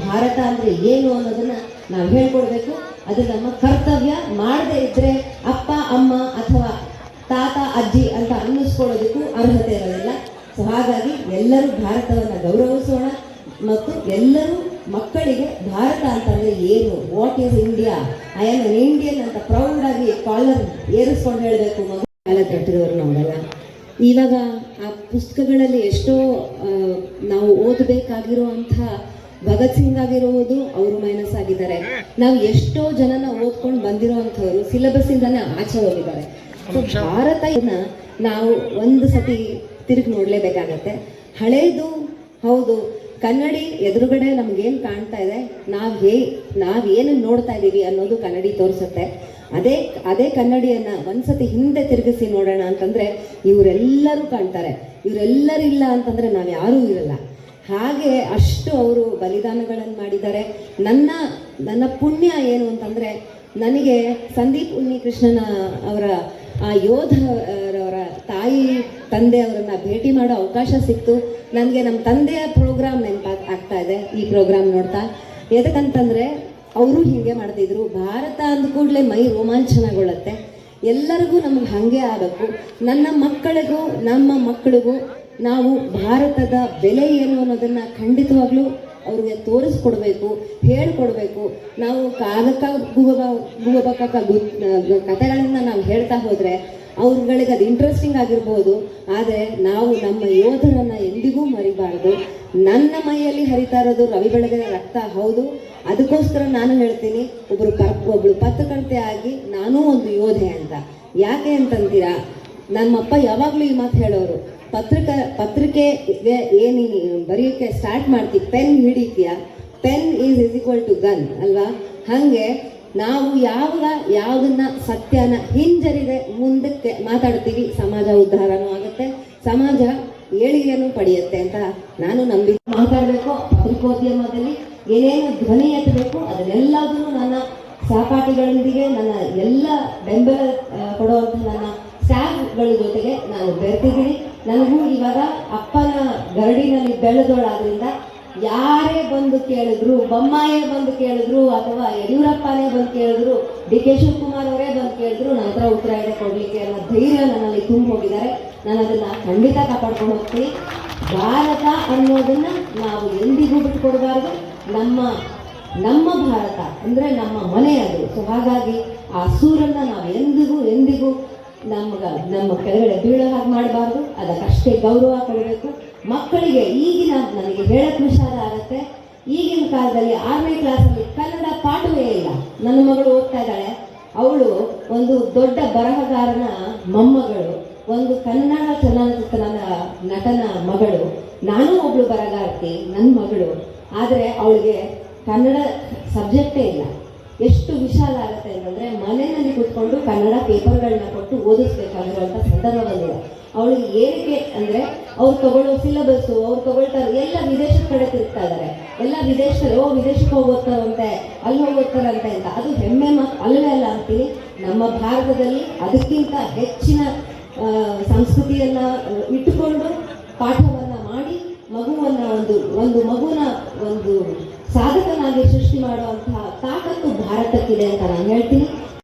ಭಾರತ ಅಂದರೆ ಏನು ಅನ್ನೋದನ್ನ ನಾವು ಹೇಳ್ಕೊಡ್ಬೇಕು. ಅದು ನಮ್ಮ ಕರ್ತವ್ಯ. ಮಾಡದೇ ಇದ್ರೆ ಅಪ್ಪ ಅಮ್ಮ ಅಥವಾ ತಾತ ಅಜ್ಜಿ ಅಂತ ಅನ್ನಿಸ್ಕೊಳ್ಳೋದಕ್ಕೂ ಅರ್ಹತೆ ಇರೋದಿಲ್ಲ. ಸೊ ಹಾಗಾಗಿ ಎಲ್ಲರೂ ಭಾರತವನ್ನು ಗೌರವಿಸೋಣ ಮತ್ತು ಎಲ್ಲರೂ ಮಕ್ಕಳಿಗೆ ಭಾರತ ಅಂತಂದರೆ ಏನು, what is India, I am an Indian ಅಂತ ಪ್ರೌಡಾಗಿ ಕಾಲರ್ ಏರಿಸ್ಕೊಂಡು ಹೇಳಬೇಕು. ಮಗು ಕಾಲ ಕಟ್ಟಿದವರು ನಾವೆಲ್ಲ ಇವಾಗ ಆ ಪುಸ್ತಕಗಳಲ್ಲಿ ಎಷ್ಟೋ ನಾವು ಓದಬೇಕಾಗಿರುವಂಥ ಭಗತ್ ಸಿಂಗ್ ಆಗಿರುವುದು ಅವರು ಮೈನಸ್ ಆಗಿದ್ದಾರೆ. ನಾವು ಎಷ್ಟೋ ಜನನ ಓದ್ಕೊಂಡು ಬಂದಿರೋವಂಥವ್ರು ಸಿಲೆಬಸ್ ಇಂದಾನೆ ಆಚೆ ಹೋಗಿದ್ದಾರೆ. ಸೊ ಭಾರತನ ನಾವು ಒಂದು ಸತಿ ತಿರುಗಿ ನೋಡಲೇಬೇಕಾಗತ್ತೆ. ಹಳೇದು ಹೌದು, ಕನ್ನಡಿ ಎದುರುಗಡೆ ನಮ್ಗೇನು ಕಾಣ್ತಾ ಇದೆ, ನಾವೇನು ನೋಡ್ತಾ ಇದ್ದೀವಿ ಅನ್ನೋದು ಕನ್ನಡಿ ತೋರಿಸುತ್ತೆ. ಅದೇ ಕನ್ನಡಿಯನ್ನು ಒಂದ್ಸತಿ ಹಿಂದೆ ತಿರುಗಿಸಿ ನೋಡೋಣ ಅಂತಂದರೆ ಇವರೆಲ್ಲರೂ ಕಾಣ್ತಾರೆ. ಇವರೆಲ್ಲರಿಲ್ಲ ಅಂತಂದರೆ ನಾವು ಯಾರೂ ಇರಲ್ಲ. ಹಾಗೆ ಅಷ್ಟು ಅವರು ಬಲಿದಾನಗಳನ್ನು ಮಾಡಿದ್ದಾರೆ. ನನ್ನ ಪುಣ್ಯ ಏನು ಅಂತಂದರೆ, ನನಗೆ ಸಂದೀಪ್ ಉನ್ನಿಕೃಷ್ಣನ ಅವರ ಆ ಯೋಧರವರ ತಾಯಿ ತಂದೆ ಅವರನ್ನು ಭೇಟಿ ಮಾಡೋ ಅವಕಾಶ ಸಿಕ್ತು. ನನಗೆ ನಮ್ಮ ತಂದೆಯ ಪ್ರೋಗ್ರಾಮ್ ಆಗ್ತಾ ಇದೆ ಈ ಪ್ರೋಗ್ರಾಮ್ ನೋಡ್ತಾ. ಎದಕ್ಕಂತಂದರೆ ಅವರು ಹೀಗೆ ಮಾಡ್ತಿದ್ರು. ಭಾರತ ಅಂದ ಕೂಡಲೇ ಮೈ ರೋಮಾಂಚನಗೊಳ್ಳುತ್ತೆ. ಎಲ್ಲರಿಗೂ ನಮಗೆ ಹಾಗೆ ಆಗಬೇಕು. ನನ್ನ ಮಕ್ಕಳಿಗೂ ನಮ್ಮ ಮಕ್ಕಳಿಗೂ ನಾವು ಭಾರತದ ಬೆಲೆ ಏನು ಅನ್ನೋದನ್ನು ಖಂಡಿತವಾಗ್ಲೂ ಅವ್ರಿಗೆ ತೋರಿಸ್ಕೊಡ್ಬೇಕು, ಹೇಳ್ಕೊಡ್ಬೇಕು. ನಾವು ಕಾಗಕ್ಕ ಗುಗಬಕ್ಕ ಕಥೆಗಳನ್ನು ನಾವು ಹೇಳ್ತಾ ಹೋದರೆ ಅವ್ರುಗಳಿಗೆ ಅದು ಇಂಟ್ರೆಸ್ಟಿಂಗ್ ಆಗಿರ್ಬೋದು. ಆದರೆ ನಾವು ನಮ್ಮ ಯೋಧರನ್ನು ಎಂದಿಗೂ ಮರಿಬಾರ್ದು. ನನ್ನ ಮೈಯಲ್ಲಿ ಹರಿತಾ ಇರೋದು ರವಿ ಬೆಳಗೆರೆ ರಕ್ತ ಹೌದು. ಅದಕ್ಕೋಸ್ಕರ ನಾನು ಹೇಳ್ತೀನಿ, ಒಬ್ಬಳು ಪತ್ರಕರ್ತೆ ಆಗಿ ನಾನೂ ಒಂದು ಯೋಧೆ ಅಂತ. ಯಾಕೆ ಅಂತಂತೀರಾ, ನಮ್ಮಪ್ಪ ಯಾವಾಗಲೂ ಈ ಮಾತು ಹೇಳೋರು, ಪತ್ರಿಕೆಗೆ ಏನು ಬರೆಯೋಕ್ಕೆ ಸ್ಟಾರ್ಟ್ ಮಾಡ್ತೀವಿ, ಪೆನ್ ಹಿಡಿತೀಯ, pen is equal to gun ಅಲ್ವಾ? ಹಾಗೆ ನಾವು ಯಾವುದನ್ನ ಸತ್ಯನ ಹಿಂಜರಿದೆ ಮುಂದಕ್ಕೆ ಮಾತಾಡ್ತೀವಿ, ಸಮಾಜ ಉದ್ಧಾರನೂ ಆಗುತ್ತೆ, ಸಮಾಜ ಏಳಿಗೆನೂ ಪಡೆಯುತ್ತೆ ಅಂತ ನಾನು ಮಾತಾಡಬೇಕು. ಪತ್ರಿಕೋದ್ಯಮದಲ್ಲಿ ಏನೇನು ಧ್ವನಿ ಎತ್ತಬೇಕು ಅದನ್ನೆಲ್ಲದನ್ನು ನನ್ನ ಸಹಪಾಠಿಗಳೊಂದಿಗೆ, ನನ್ನ ಎಲ್ಲ ಬೆಂಬಲ ಕೊಡುವಂಥ ನನ್ನ ಸ್ಟಾಫ್ಗಳ ಜೊತೆಗೆ ನಾನು ಬೆರೆತಿದ್ದೀನಿ. ನನಗೂ ಇವಾಗ ಅಪ್ಪನ ಗರಡಿನಲ್ಲಿ ಬೆಳೆದೋಳಾದ್ರಿಂದ ಯಾರೇ ಬಂದು ಕೇಳಿದ್ರು, ಬೊಮ್ಮಾಯೇ ಬಂದು ಕೇಳಿದ್ರು ಅಥವಾ ಯಡಿಯೂರಪ್ಪನೇ ಬಂದು ಕೇಳಿದ್ರು, ಡಿ ಕೆ ಶಿವಕುಮಾರ್ ಅವರೇ ಬಂದು ಕೇಳಿದ್ರು, ನನ್ನ ಹತ್ರ ಉತ್ತರ ಇದೆ ಕೊಡಲಿಕ್ಕೆ ಅನ್ನೋ ಧೈರ್ಯ ನನ್ನಲ್ಲಿ ತುಂಬ ಹೋಗಿದ್ದಾರೆ. ನಾನು ಅದನ್ನು ಖಂಡಿತ ಕಾಪಾಡ್ಕೊಂಡು ಹೋಗ್ತೀನಿ. ಭಾರತ ಅನ್ನೋದನ್ನು ನಾವು ಎಂದಿಗೂ ಬಿಟ್ಟುಕೊಡಬಾರ್ದು. ನಮ್ಮ ಭಾರತ ಅಂದರೆ ನಮ್ಮ ಮನೆ ಅದು. ಸೊ ಹಾಗಾಗಿ ಆ ಸೂರನ್ನು ನಾವು ಎಂದಿಗೂ ನಮ್ಮ ಕೆಳಗಡೆ ಬೀಳೋ ಹಾಗೆ ಮಾಡಬಾರ್ದು. ಅದಕ್ಕಷ್ಟೇ ಗೌರವ ಕೊಡಬೇಕು. ಮಕ್ಕಳಿಗೆ ನನಗೆ ಹೇಳಕ್ಕೆ ವಿಷಾದ ಆಗುತ್ತೆ, ಈಗಿನ ಕಾಲದಲ್ಲಿ 6ನೇ ಕ್ಲಾಸಲ್ಲಿ ಕನ್ನಡ ಪಾಠವೇ ಇಲ್ಲ. ನನ್ನ ಮಗಳು ಓದ್ತಾ ಇದ್ದಾಳೆ. ಅವಳು ಒಂದು ದೊಡ್ಡ ಬರಹಗಾರನ ಮೊಮ್ಮಗಳು, ಒಂದು ಕನ್ನಡ ಚಲನಚಿತ್ರ ನಟನ ಮಗಳು. ನಾನು ಒಬ್ಳು ಬರಹಗಾರ್ತಿ, ನನ್ನ ಮಗಳು. ಆದರೆ ಅವಳಿಗೆ ಕನ್ನಡ ಸಬ್ಜೆಕ್ಟೇ ಇಲ್ಲ. ಎಷ್ಟು ವಿಷಾದ ಆಗುತ್ತೆ ಅಂತಂದರೆ, ಮನೆಯಲ್ಲಿ ಕೂತ್ಕೊಂಡು ಕನ್ನಡ ಪೇಪರ್ಗಳನ್ನ ಕೊಟ್ಟು ಓದಿಸ್ಬೇಕಾಗಿರುವಂಥ ಸಂದರ್ಭ ಬಂದಿದೆ. ಅವಳಿಗೆ ಏನಕ್ಕೆ ಅಂದರೆ, ಅವ್ರು ತಗೊಳ್ಳೋ ಸಿಲೆಬಸ್ಸು, ಅವ್ರು ತಗೊಳ್ತಾರೆ ಎಲ್ಲ ವಿದೇಶದ ಕಡೆ ತಿರುಗ್ತಾ ಇದ್ದಾರೆ. ಎಲ್ಲ ವಿದೇಶದಲ್ಲಿ ವಿದೇಶಕ್ಕೆ ಹೋಗೋಗ್ತಾರಂತೆ, ಅಲ್ಲಿ ಹೋಗೋಗ್ತಾರಂತೆ ಅಂತ. ಅದು ಹೆಮ್ಮೆ ಮಾತು ಅಲ್ಲವೇ ಅಲ್ಲ ಅಂತೀನಿ. ನಮ್ಮ ಭಾರತದಲ್ಲಿ ಅದಕ್ಕಿಂತ ಹೆಚ್ಚಿನ ಸಂಸ್ಕೃತಿಯನ್ನು ಇಟ್ಟುಕೊಂಡು ಪಾಠವನ್ನು ಮಾಡಿ ಮಗುವನ್ನು ಒಂದು ಮಗುನ ಒಂದು ಸಾಧಕನಾಗಿ ಸೃಷ್ಟಿ ಮಾಡುವಂತಹ ತಾಕತ್ತು ಭಾರತಕ್ಕಿದೆ ಅಂತ ನಾನು ಹೇಳ್ತೀನಿ.